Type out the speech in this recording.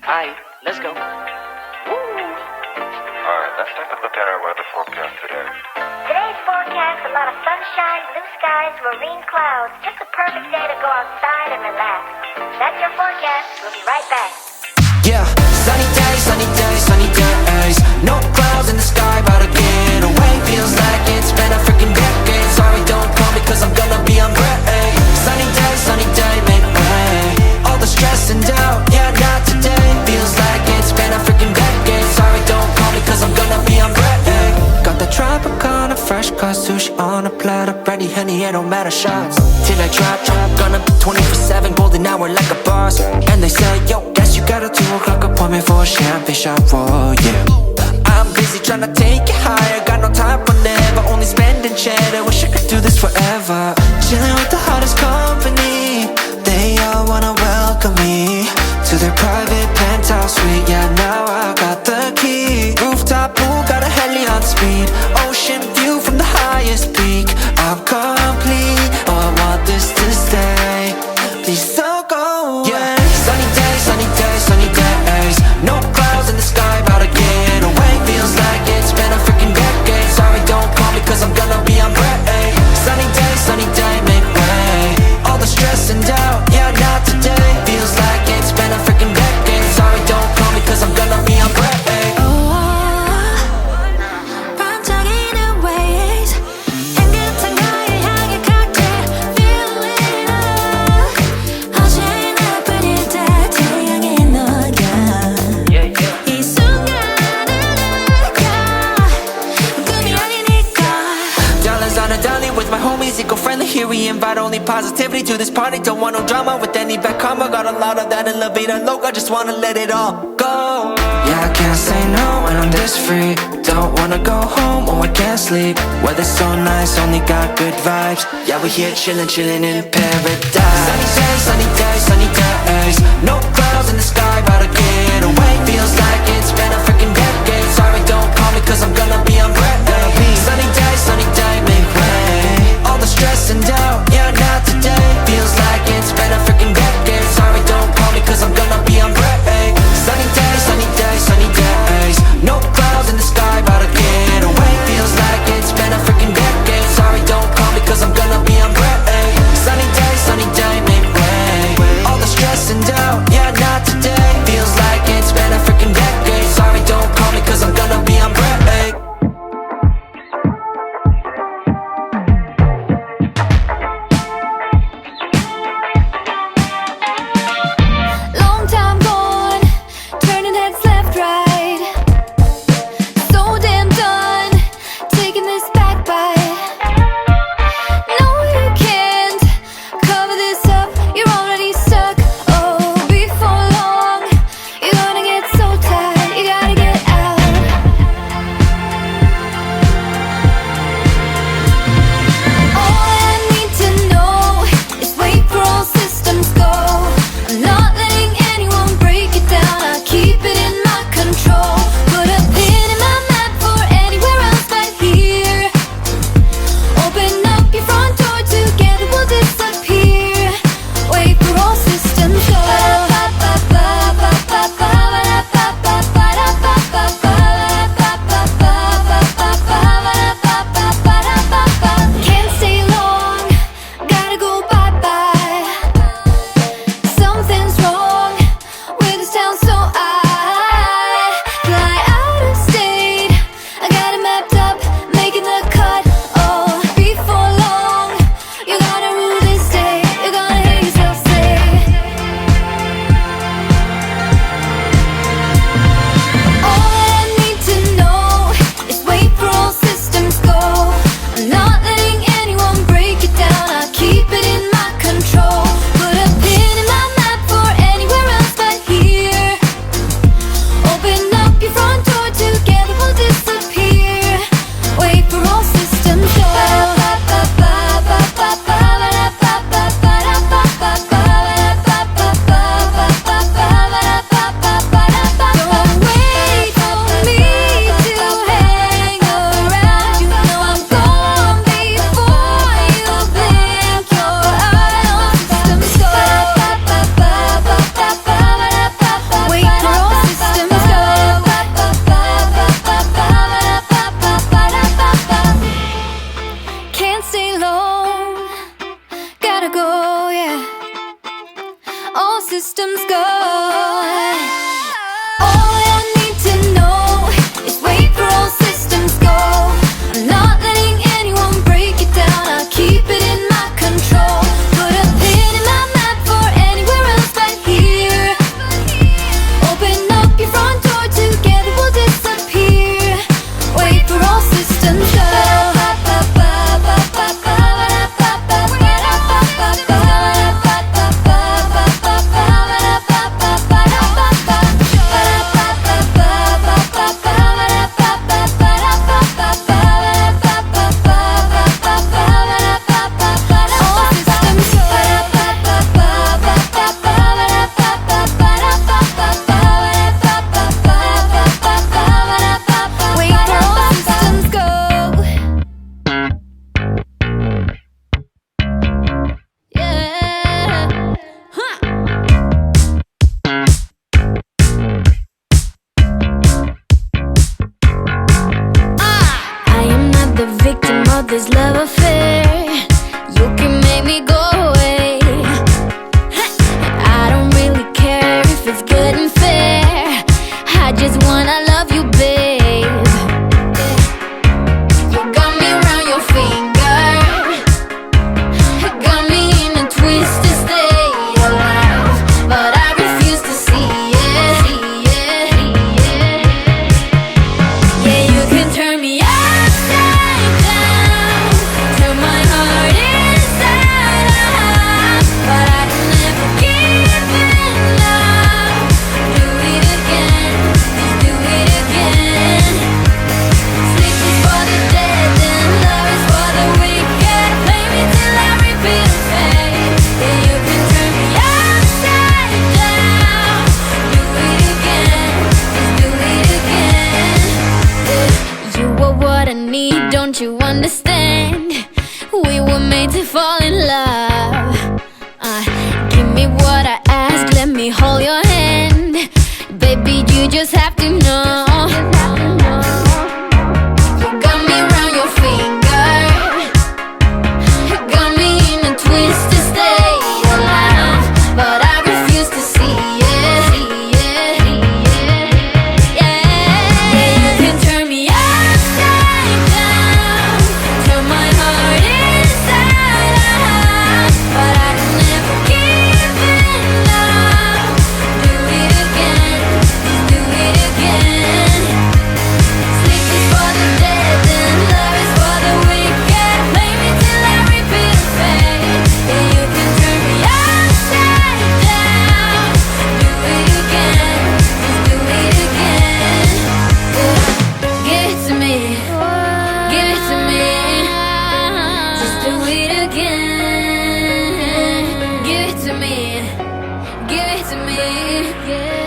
Alright, let's go. Alright, let's take a look at our weather forecast today. Today's forecast, a lot of sunshine, blue skies, marine clouds. Just a perfect day to go outside and relax. That's your forecast. We'll be right back. Yeah, sunny days, sunny days, sunny days. No clouds in the sky, about to get away. Feels like it's been a freaking decade. Sorry, don't call me cause I'm gonna be on break. Sunny day, make way. All the stress and doubt, yeah, not today. Feels like it's been a freaking decade. Sorry, don't call me cause I'm gonna be on break. Got the Tropicana, fresh cut sushi on a platter. Ready, honey, it don't matter, shots till I drop. Gonna be 24/7, golden hour like a boss. And they say, yo, guess you got a 2 o'clock appointment for a champagne shot, whoa, yeah. I'm busy tryna take it higher. Got no time for never, only spending cheddar. Wish I could do this forever. Chilling with the hottest company. They all wanna welcome me to their private penthouse suite. Yeah, now I got the key. Rooftop pool, got a heli on speed. Ocean view from the highest peak. I'm complete, oh I want this to stay. Please don't go away. Yeah. Sunny days, sunny days, sunny days. No clouds in the sky, about to get away. Feels like it's been a freaking decade. Sorry, don't call me cause I'm gonna be on break. Sunny day, make way. All the stress and doubt, yeah, not today. Feels like it's been a freaking decade. Sorry, don't call me cause I'm gonna be on break. 반짝이는 waves 향긋한 가을 향해 걷게 feeling up 어제나 뿐일 때 태양에 녹여 이 순간을 느껴 꿈이 아니니까 Dollars on a dolly with my homies, eco-friendly. Here we invite only positivity to this party. Don't want no drama with any bad karma. Got a lot of that in La Vida Loca. Just wanna let it all go. Yeah, I can't say no when I'm this free. Don't wanna go home or I can't sleep. Weather's so nice, only got good vibes. Yeah, we here chillin', chillin' in paradise. Sunny days, sunny days, sunny days. No clouds in the sky, about to get away. Feels like it's been a freaking decade. Sorry, don't call me cause I'm gonna be on break. Sunny day, make way. All the stress and doubt, yeah, not today. Feels like it's been a freaking decade. Sorry, don't call me cause I'm gonna be on break. Sunny days, sunny days, sunny days. No clouds in the sky, about to get away. Feels like it's been a freaking decade. Sorry, don't call me cause I'm gonna be on break. Sunny days, sunny systems go. All I need to know is wait for all systems go. I'm not letting anyone break it down, I'll keep it in my control. Put a pin in my map for anywhere else but here. Open up your front door, together we'll disappear. Wait for all systems go. This love affair, you can make me go away. I don't really care if it's good and fair, I just wanna love you, babe. You got me around your finger, got me in a twisted state of life, but I refuse to see it. Yeah, you can turn me upside down, turn my heart inside out, but I can never give in up. Do it again, just do it again. Sleep is for the dead and love is for the wicked. Play me till I repeat the fate. Yeah, you can turn me upside down. Do it again, just do it again. You are what I need, don't you understand? We were made to fall in love. Give me what I ask, let me hold your hand. Baby, you just have to know. You got me around your finger, got me in a twisted state of life, but I refuse to see it. Yeah, you can turn me upside down, turn my heart inside out, but I can never give in up. Do it again, just do it again. Sleep is for the dead and love is for the wicked. Play me till I repeat the fate. Yeah, you can turn me upside down. Do it again, just do it again. Give it to me, give it to me. Just do it again. Give it to me, give it to me. Yeah.